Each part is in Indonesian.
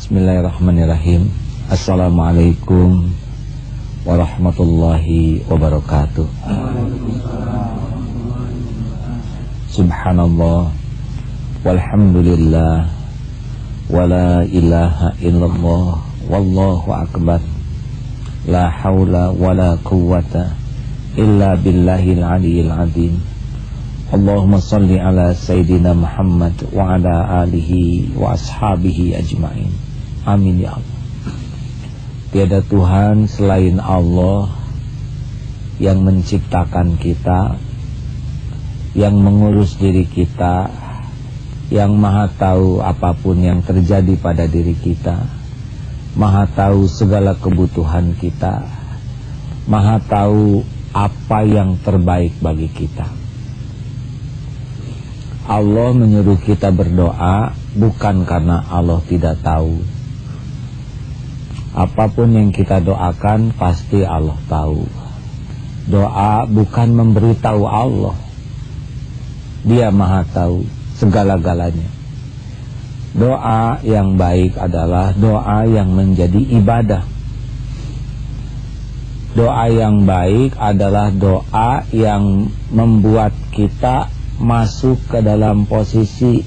Bismillahirrahmanirrahim. Assalamualaikum warahmatullahi wabarakatuh. Subhanallah walhamdulillah wala ilaha illallah wallahu akbar. La haula wala quwwata illa billahil aliyil azim. Allahumma salli ala Sayyidina Muhammad wa ala alihi wa ashabihi ajma'in. Amin ya Allah. Tiada Tuhan selain Allah yang menciptakan kita, yang mengurus diri kita, yang maha tahu apapun yang terjadi pada diri kita, maha tahu segala kebutuhan kita, maha tahu apa yang terbaik bagi kita. Allah menyuruh kita berdoa bukan karena Allah tidak tahu. Apapun yang kita doakan pasti Allah tahu. Doa bukan memberitahu Allah. Dia maha tahu segala-galanya. Doa yang baik adalah doa yang menjadi ibadah. Doa yang baik adalah doa yang membuat kita masuk ke dalam posisi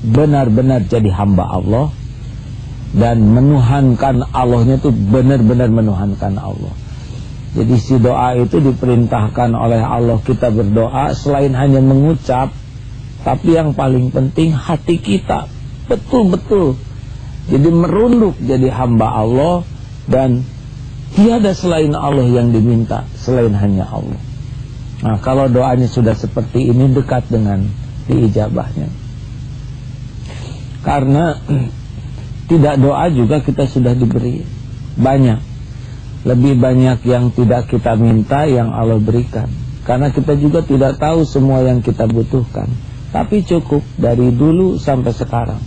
benar-benar jadi hamba Allah. Dan menuhankan Allahnya itu benar-benar menuhankan Allah. Jadi si doa itu diperintahkan oleh Allah kita berdoa selain hanya mengucap, tapi yang paling penting hati kita betul-betul jadi merunduk jadi hamba Allah. Dan tiada selain Allah yang diminta selain hanya Allah. Nah, kalau doanya sudah seperti ini, dekat dengan diijabahnya. Karena tidak doa juga kita sudah diberi banyak. Lebih banyak yang tidak kita minta yang Allah berikan. Karena kita juga tidak tahu semua yang kita butuhkan. Tapi cukup dari dulu sampai sekarang.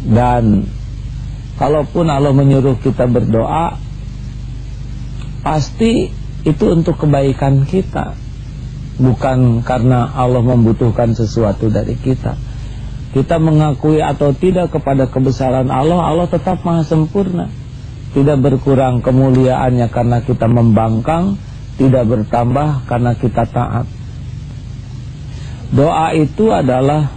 Dan kalaupun Allah menyuruh kita berdoa, pasti itu untuk kebaikan kita, bukan karena Allah membutuhkan sesuatu dari kita. Kita mengakui atau tidak kepada kebesaran Allah, Allah tetap maha sempurna. Tidak berkurang kemuliaannya karena kita membangkang, tidak bertambah karena kita taat. Doa itu adalah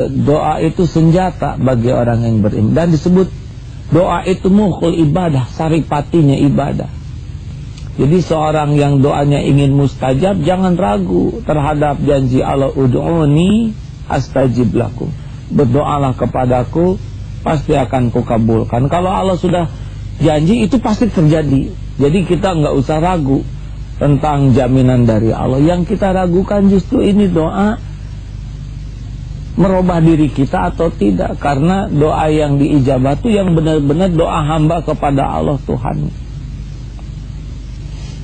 doa itu senjata bagi orang yang beriman. Dan disebut doa itu mukhul ibadah, saripatinya ibadah. Jadi seorang yang doanya ingin mustajab, jangan ragu terhadap janji Allah, ud'uni astajib lakum. Berdoalah kepadaku, pasti akan kukabulkan. Kalau Allah sudah janji, itu pasti terjadi. Jadi kita nggak usah ragu tentang jaminan dari Allah. Yang kita ragukan justru ini doa merubah diri kita atau tidak. Karena doa yang diijabah itu yang benar-benar doa hamba kepada Allah Tuhan.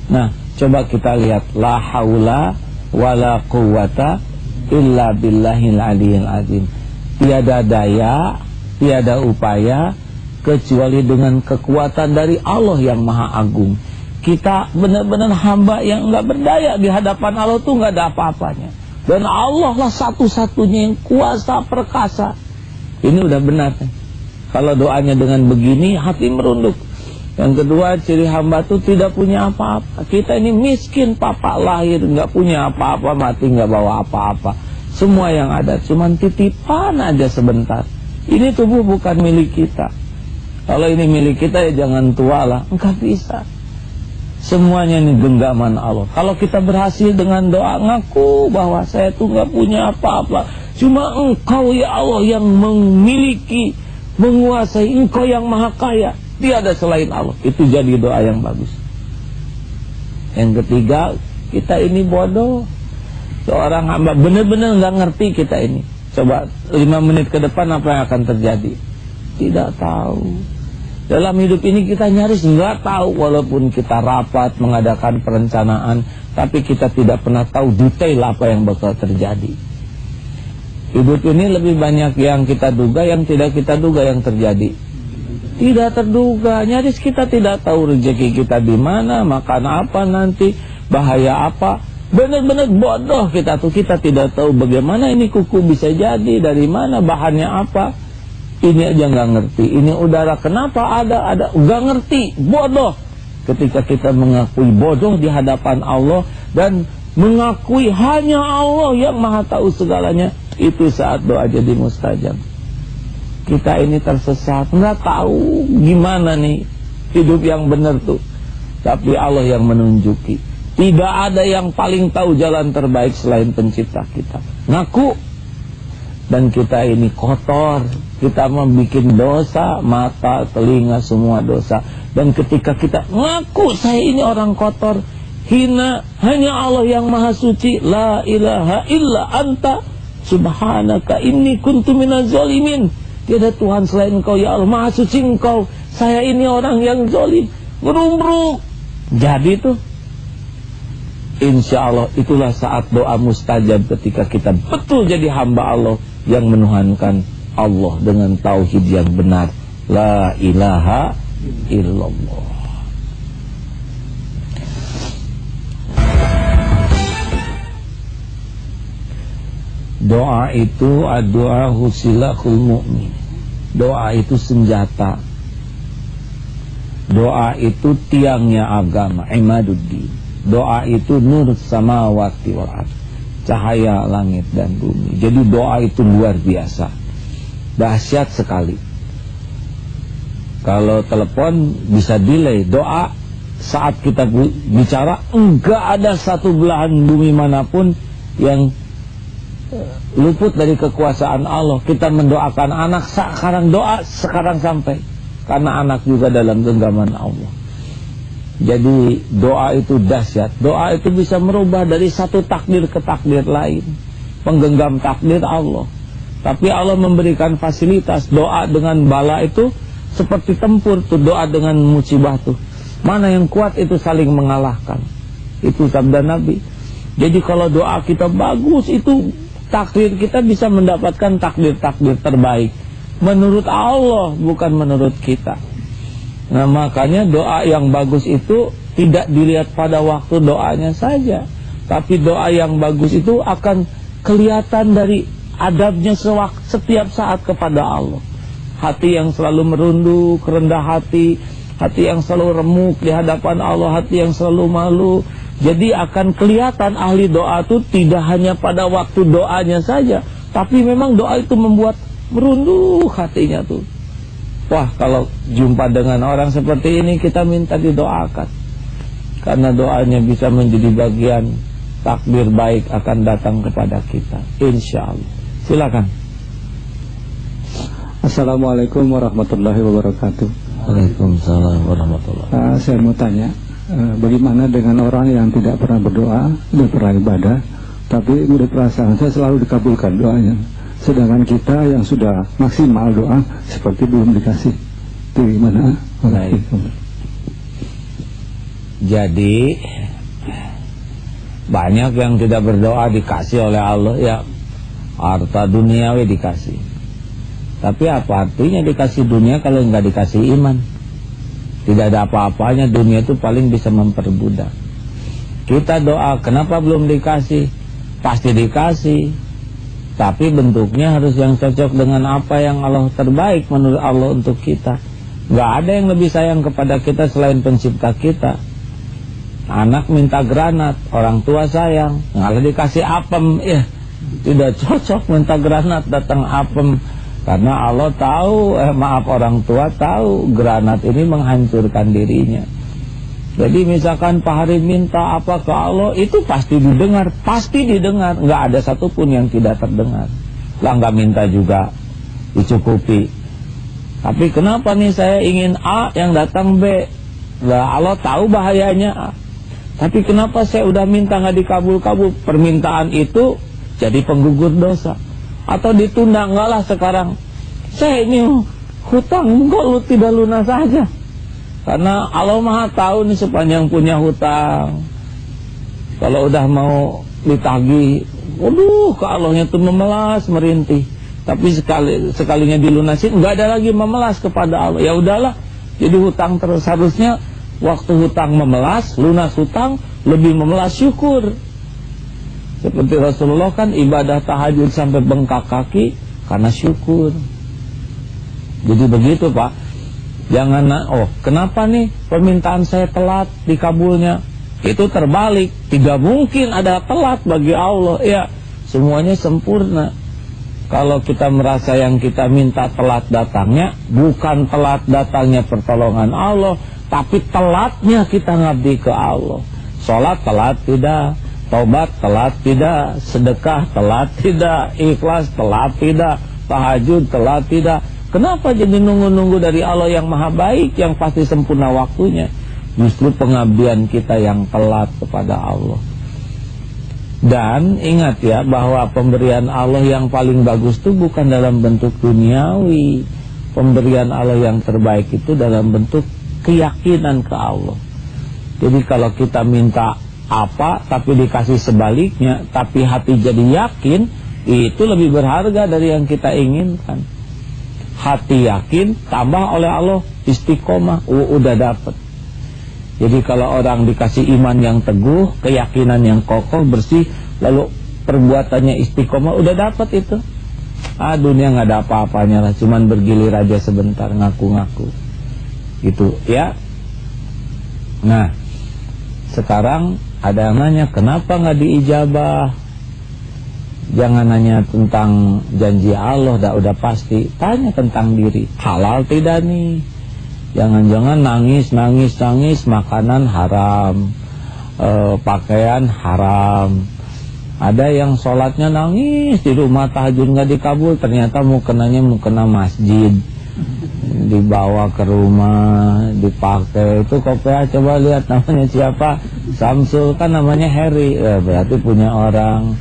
Nah, coba kita lihat. La haula wala quwwata illa billahil aliyil azim. Tiada daya, tiada upaya kecuali dengan kekuatan dari Allah yang maha agung. Kita benar-benar hamba yang enggak berdaya di hadapan Allah tuh enggak ada apa-apanya. Dan Allah lah satu-satunya yang kuasa perkasa. Ini udah benar kan? Kalau doanya dengan begini, hati merunduk. Yang kedua, ciri hamba itu tidak punya apa-apa. Kita ini miskin, papa lahir nggak punya apa-apa, mati nggak bawa apa-apa. Semua yang ada cuman titipan aja sebentar. Ini tubuh bukan milik kita. Kalau ini milik kita ya jangan tua lah. Enggak bisa. Semuanya ini genggaman Allah. Kalau kita berhasil dengan doa, ngaku bahwa saya tuh nggak punya apa-apa, cuma Engkau ya Allah yang memiliki, menguasai, Engkau yang maha kaya. Tiada selain Allah. Itu jadi doa yang bagus. Yang ketiga, kita ini bodoh. Seorang hamba benar-benar nggak ngerti kita ini. Coba 5 menit ke depan apa yang akan terjadi? Tidak tahu. Dalam hidup ini kita nyaris nggak tahu. Walaupun kita rapat mengadakan perencanaan, tapi kita tidak pernah tahu detail apa yang bakal terjadi. Hidup ini lebih banyak yang kita duga, yang tidak kita duga yang terjadi. Tidak terduga, nyaris kita tidak tahu rezeki kita di mana, makan apa nanti, bahaya apa. Benar-benar bodoh kita tuh. Kita tidak tahu bagaimana ini kuku bisa jadi, dari mana, bahannya apa. Ini aja nggak ngerti. Ini udara kenapa ada, nggak ngerti. Bodoh. Ketika kita mengakui bodoh di hadapan Allah dan mengakui hanya Allah yang maha tahu segalanya, itu saat doa jadi mustajab. Kita ini tersesat, nggak tahu gimana nih hidup yang benar tuh. Tapi Allah yang menunjuki. Tidak ada yang paling tahu jalan terbaik selain pencipta kita. Ngaku. Dan kita ini kotor. Kita membuat dosa, mata, telinga, semua dosa. Dan ketika kita ngaku saya ini orang kotor, hina, hanya Allah yang maha suci. La ilaha illa anta subhanaka inni kuntu minaz zalimin. Tiada Tuhan selain engkau ya Allah, maha suci engkau. Saya ini orang yang zalim. Ngerumbruk. Jadi tuh, insya Allah itulah saat doa mustajab ketika kita betul jadi hamba Allah yang menuhankan Allah dengan tauhid yang benar. La ilaha illallah. Doa itu doa husilahul mu'min. Doa itu senjata. Doa itu tiangnya agama, imaduddin. Doa itu nur samawati wal ardh, cahaya langit dan bumi. Jadi doa itu luar biasa, dahsyat sekali. Kalau telepon bisa delay, doa saat kita bicara enggak ada satu belahan bumi manapun yang luput dari kekuasaan Allah. Kita mendoakan anak, sekarang doa sekarang sampai, karena anak juga dalam genggaman Allah. Jadi doa itu dahsyat. Doa itu bisa merubah dari satu takdir ke takdir lain, penggenggam takdir Allah. Tapi Allah memberikan fasilitas. Doa dengan bala itu seperti tempur tuh, doa dengan musibah tuh. Mana yang kuat itu saling mengalahkan. Itu sabda Nabi. Jadi kalau doa kita bagus, itu takdir kita bisa mendapatkan takdir-takdir terbaik menurut Allah, bukan menurut kita. Nah makanya doa yang bagus itu tidak dilihat pada waktu doanya saja, tapi doa yang bagus itu akan kelihatan dari adabnya setiap saat kepada Allah. Hati yang selalu merunduk, rendah hati, hati yang selalu remuk di hadapan Allah, hati yang selalu malu. Jadi akan kelihatan ahli doa itu tidak hanya pada waktu doanya saja, tapi memang doa itu membuat merunduk hatinya tuh. Wah, kalau jumpa dengan orang seperti ini, kita minta didoakan, karena doanya bisa menjadi bagian takdir baik akan datang kepada kita, insya Allah. Silakan. Assalamualaikum warahmatullahi wabarakatuh. Waalaikumsalam warahmatullahi wabarakatuh. Saya mau tanya, bagaimana dengan orang yang tidak pernah berdoa, tidak pernah ibadah, tapi menurut perasaan saya selalu dikabulkan doanya, sedangkan kita yang sudah maksimal doa seperti belum dikasih. Itu gimana? Baik. Jadi banyak yang tidak berdoa dikasih oleh Allah, ya harta duniawi dikasih. Tapi apa artinya dikasih dunia kalau nggak dikasih iman? Tidak ada apa-apanya, dunia itu paling bisa memperbudak. Kita doa, kenapa belum dikasih? Pasti dikasih, tapi bentuknya harus yang cocok dengan apa yang Allah terbaik menurut Allah untuk kita. Nggak ada yang lebih sayang kepada kita selain pencipta kita. Anak minta granat, orang tua sayang, nggak dikasih apem, ya tidak cocok minta granat, datang apem. Karena Allah tahu, orang tua tahu granat ini menghancurkan dirinya. Jadi misalkan Pak Hari minta apa ke Allah, itu pasti didengar, nggak ada satupun yang tidak terdengar. Lah nggak minta juga dicukupi. Tapi kenapa nih saya ingin A yang datang B? Lah Allah tahu bahayanya A. Tapi kenapa saya udah minta nggak dikabul-kabul? Permintaan itu jadi penggugur dosa. Atau ditunda, enggak lah sekarang saya ini hutang kok lu tidak lunas saja. Karena Allah Maha tahu nih sepanjang punya hutang, kalau udah mau ditagih, waduh ke Allahnya tuh memelas merintih. Tapi sekalinya dilunasin enggak ada lagi memelas kepada Allah. Ya udahlah, jadi hutang terus. Harusnya waktu hutang memelas, lunas hutang, lebih memelas syukur. Seperti Rasulullah kan ibadah tahajud sampai bengkak kaki karena syukur. Jadi begitu Pak. Jangan, kenapa nih permintaan saya telat dikabulnya? Itu terbalik. Tidak mungkin ada telat bagi Allah. Ya, semuanya sempurna. Kalau kita merasa yang kita minta telat datangnya, bukan telat datangnya pertolongan Allah, tapi telatnya kita ngabdi ke Allah. Sholat telat tidak, taubat telat tidak, sedekah telat tidak, ikhlas telat tidak, tahajud telat tidak. Kenapa jadi nunggu-nunggu dari Allah yang maha baik, yang pasti sempurna waktunya? Justru pengabdian kita yang telat kepada Allah. Dan ingat ya, bahwa pemberian Allah yang paling bagus itu bukan dalam bentuk duniawi. Pemberian Allah yang terbaik itu dalam bentuk keyakinan ke Allah. Jadi kalau kita minta apa tapi dikasih sebaliknya, tapi hati jadi yakin, itu lebih berharga dari yang kita inginkan. Hati yakin tambah oleh Allah istiqomah, udah dapat. Jadi kalau orang dikasih iman yang teguh, keyakinan yang kokoh, bersih, lalu perbuatannya istiqomah, udah dapat itu. Dunia nggak ada apa-apanya lah, cuman bergilir aja sebentar, ngaku-ngaku gitu ya. Nah, sekarang ada yang nanya, kenapa nggak diijabah? Jangan nanya tentang janji Allah, udah pasti. Tanya tentang diri, halal tidak nih? Jangan-jangan nangis, makanan haram, pakaian haram. Ada yang sholatnya nangis di rumah, tahajud nggak dikabul, ternyata mau kena masjid, dibawa ke rumah, dipakai. Itu kopea, coba lihat namanya siapa, Samsul, kan namanya Harry, berarti punya orang.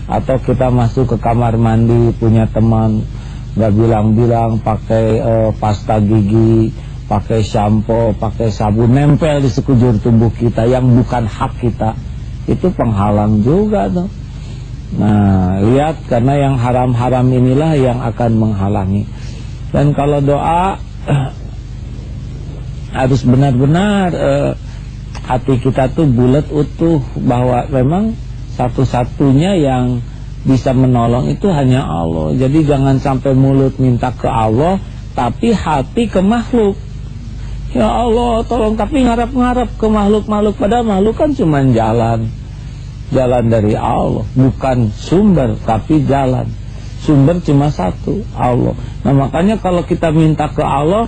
Atau kita masuk ke kamar mandi, punya teman, nggak bilang-bilang, pakai pasta gigi, pakai shampoo, pakai sabun, nempel di sekujur tubuh kita yang bukan hak kita. Itu penghalang juga tuh. Nah, lihat, karena yang haram-haram inilah yang akan menghalangi. Dan kalau doa harus benar-benar hati kita tuh bulat utuh, bahwa memang satu-satunya yang bisa menolong itu hanya Allah. Jadi jangan sampai mulut minta ke Allah, tapi hati ke makhluk. Ya Allah tolong, tapi ngarap-ngarap ke makhluk-makhluk. Padahal makhluk kan cuma jalan dari Allah, bukan sumber, tapi jalan. Sumber cuma satu, Allah. Nah makanya kalau kita minta ke Allah,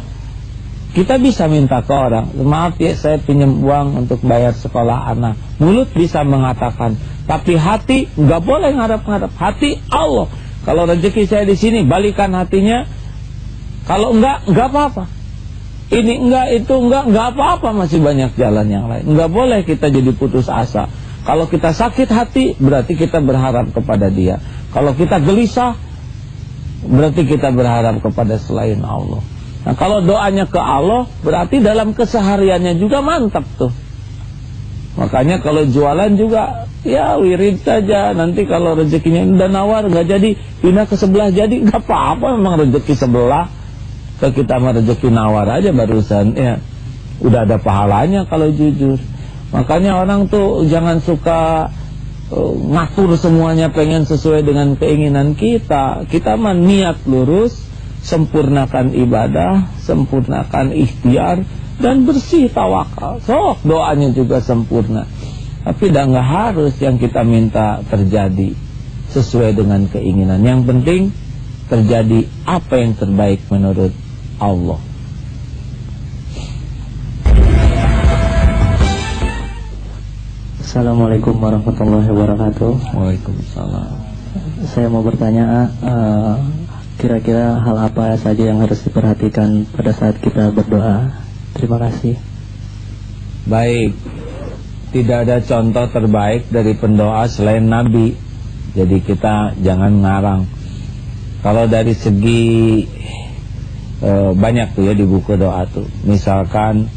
kita bisa minta ke orang. Maaf ya, saya pinjam uang untuk bayar sekolah anak. Mulut bisa mengatakan, tapi hati nggak boleh ngarap-ngarap. Hati Allah. Kalau rezeki saya di sini, balikan hatinya. Kalau enggak apa-apa. Ini enggak, itu enggak apa-apa. Masih banyak jalan yang lain. Enggak boleh kita jadi putus asa. Kalau kita sakit hati, berarti kita berharap kepada Dia. Kalau kita gelisah, berarti kita berharap kepada selain Allah. Nah kalau doanya ke Allah, berarti dalam kesehariannya juga mantap tuh. Makanya kalau jualan juga, ya wirid saja. Nanti kalau rezekinya udah nawar, nggak jadi, pindah ke sebelah jadi, nggak apa-apa. Memang rezeki sebelah, ke kita mah rezeki nawar aja barusan. Ya, udah ada pahalanya kalau jujur. Makanya orang tuh jangan suka ngatur semuanya pengen sesuai dengan keinginan kita. Kita mah niat lurus, sempurnakan ibadah, sempurnakan ikhtiar, dan bersih tawakal. Sok doanya juga sempurna. Tapi dah nggak harus yang kita minta terjadi sesuai dengan keinginan. Yang penting terjadi apa yang terbaik menurut Allah. Assalamualaikum warahmatullahi wabarakatuh. Waalaikumsalam. Saya mau bertanya, kira-kira hal apa saja yang harus diperhatikan pada saat kita berdoa? Terima kasih. Baik, tidak ada contoh terbaik dari pendoa selain Nabi. Jadi kita jangan ngarang. Kalau dari segi banyak tuh ya di buku doa tuh. Misalkan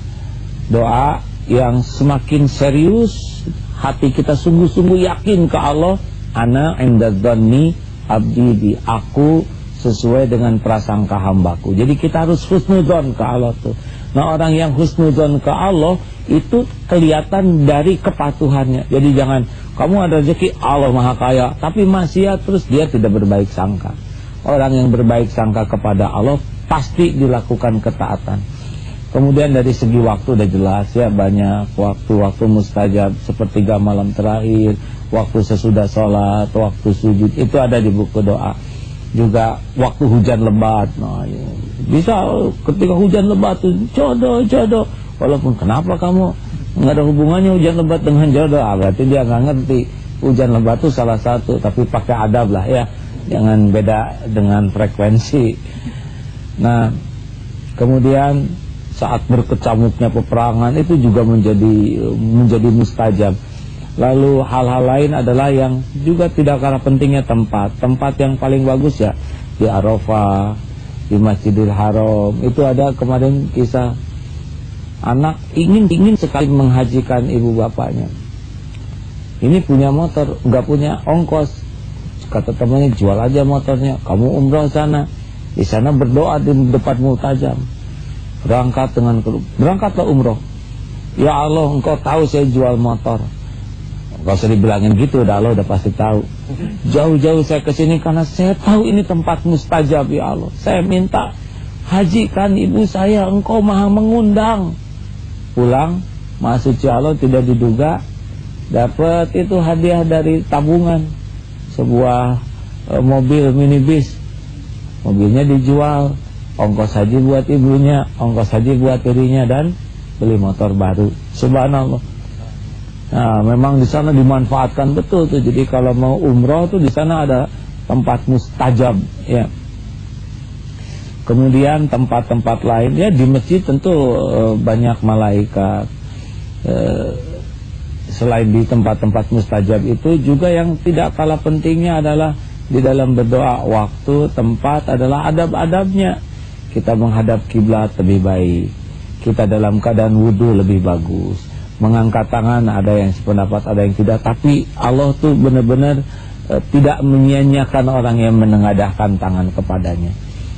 doa yang semakin serius, hati kita sungguh-sungguh yakin ke Allah. Ana inda dzanni abdi bi, aku sesuai dengan prasangka hambaku. Jadi kita harus husnudzon ke Allah tuh. Nah, orang yang husnudzon ke Allah itu kelihatan dari kepatuhannya. Jadi jangan kamu ada rezeki, Allah maha kaya, tapi maksiat terus, dia tidak berbaik sangka. Orang yang berbaik sangka kepada Allah pasti dilakukan ketaatan. Kemudian dari segi waktu udah jelas ya, banyak waktu-waktu mustajab, sepertiga malam terakhir, waktu sesudah sholat, waktu sujud, itu ada di buku doa. Juga waktu hujan lebat, nah, ya. Bisa ketika hujan lebat tuh jodoh. Walaupun kenapa kamu nggak ada hubungannya hujan lebat dengan jodoh, berarti dia nggak ngerti. Hujan lebat itu salah satu, tapi pakai adab lah ya, jangan beda dengan frekuensi. Nah, kemudian saat berkecamuknya peperangan itu juga menjadi mustajab. Lalu hal-hal lain adalah yang juga tidak kalah pentingnya tempat yang paling bagus ya di Arafah, di Masjidil Haram. Itu ada kemarin kisah anak ingin sekali menghajikan ibu bapaknya. Ini punya motor, nggak punya ongkos. Kata temannya, jual aja motornya, kamu umroh sana, di sana berdoa di depan multajam. Berangkatlah umroh. Ya Allah, engkau tahu saya jual motor. Gak usah dibilangin gitu, Allah udah pasti tahu. Jauh-jauh saya kesini karena saya tahu ini tempat mustajab ya Allah. Saya minta hajikan ibu saya, engkau maha mengundang. Pulang, maha suci Allah tidak diduga, dapat itu hadiah dari tabungan, sebuah mobil minibus. Mobilnya dijual, ongkos haji buat ibunya, ongkos haji buat dirinya, dan beli motor baru. Subhanallah. Nah, memang di sana dimanfaatkan betul tuh. Jadi kalau mau umroh tuh di sana ada tempat mustajab ya. Kemudian tempat-tempat lain ya, di masjid tentu banyak malaikat. Selain di tempat-tempat mustajab itu juga yang tidak kalah pentingnya adalah di dalam berdoa, waktu, tempat adalah adab-adabnya. Kita menghadap kiblat lebih baik, kita dalam keadaan wudu lebih bagus, mengangkat tangan ada yang sependapat, ada yang tidak. Tapi Allah tuh benar-benar tidak menyia-nyiakan orang yang menengadahkan tangan kepadanya.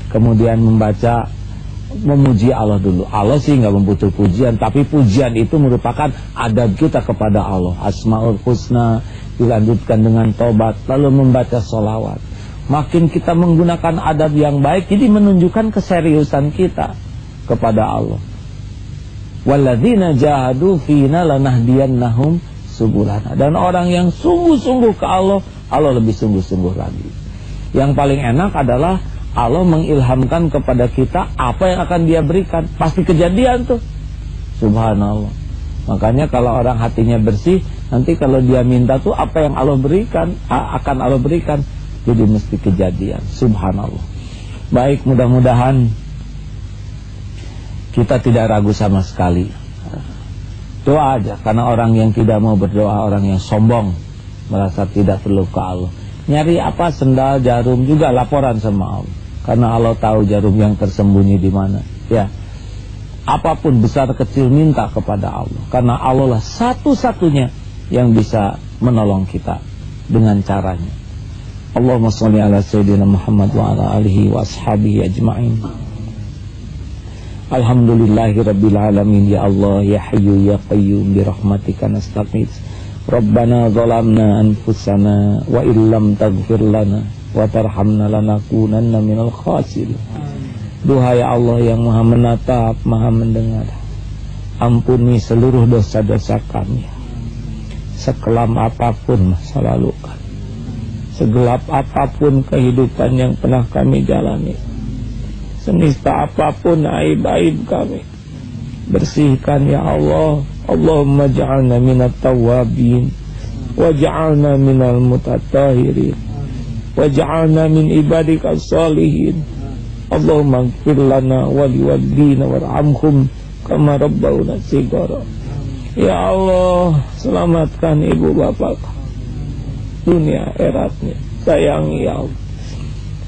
Kemudian membaca, memuji Allah dulu. Allah sih nggak membutuhkan pujian, tapi pujian itu merupakan adab kita kepada Allah. Asmaul Husna dilanjutkan dengan tobat, lalu membaca sholawat. Makin kita menggunakan adab yang baik, jadi menunjukkan keseriusan kita kepada Allah. Walladzina jahadu fina lanahdiyannahum subulana. Dan orang yang sungguh-sungguh ke Allah, Allah lebih sungguh-sungguh lagi. Yang paling enak adalah Allah mengilhamkan kepada kita apa yang akan dia berikan. Pasti kejadian tuh. Subhanallah. Makanya kalau orang hatinya bersih, nanti kalau dia minta tuh apa yang Allah berikan, akan Allah berikan. Jadi mesti kejadian. Subhanallah. Baik, mudah-mudahan kita tidak ragu sama sekali. Doa aja, karena orang yang tidak mau berdoa, orang yang sombong, merasa tidak perlu ke Allah. Nyari apa, sendal, jarum, juga laporan sama Allah. Karena Allah tahu jarum yang tersembunyi di mana. Ya, apapun besar kecil minta kepada Allah. Karena Allah lah satu-satunya yang bisa menolong kita dengan caranya. Allahumma sholli ala sayyidina Muhammad wa ala alihi wa ashabihi ajma'in. Alhamdulillahi rabbil alamin. Ya Allah, ya Hayyu ya Qayyum, bi rahmatika nastaghits. Rabbana zalamna anfusana wa illam taghfir lana wa tarhamna lanakunanna minal khasirin. Duhai Allah yang maha menatap, maha mendengar, ampuni seluruh dosa-dosa kami. Sekelam apapun masa lalu kami, segelap apapun kehidupan yang pernah kami jalani, senista apapun aib-aib kami, bersihkan ya Allah. Allahumma ja'alna minat tawabin, wa ja'alna minal mutatahhirin, wa ja'alna min ibadika salihin. Allahumma ighfir lana wa liwalidina warhamhum kama rabbawna shighara. Ya Allah, selamatkan ibu bapak dunia akhiratnya, sayangi ya Allah.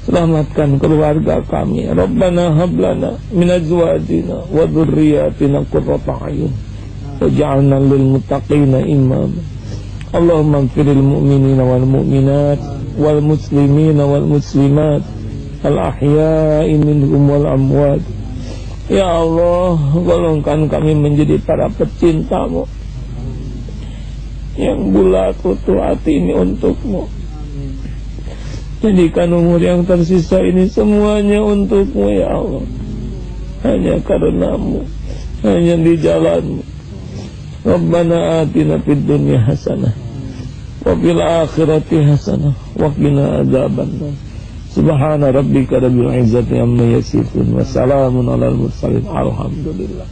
Selamatkan keluarga kami. Rabbana hablana min azwajina wa dhurriyyatina qurrata a'yun waj'alna lil muttaqina imama. Allahumma ighfiril mu'minina wal mu'minat wal muslimina wal muslimat al ahya'i minhum wal amwat Ya Allah, golongkan kami menjadi para pecinta-Mu yang bulat utuh hati ini untuk-Mu. Jadikan umur yang tersisa ini semuanya untuk-Mu ya Allah. Hanya karena-Mu, hanya di jalan-Mu. Rabbana atina fid dunya hasanah wa fil akhirati hasanah wa qina adzabannar. Subhana rabbika rabbil izzati amma yasifun wa salamun alal mursalin. Alhamdulillah.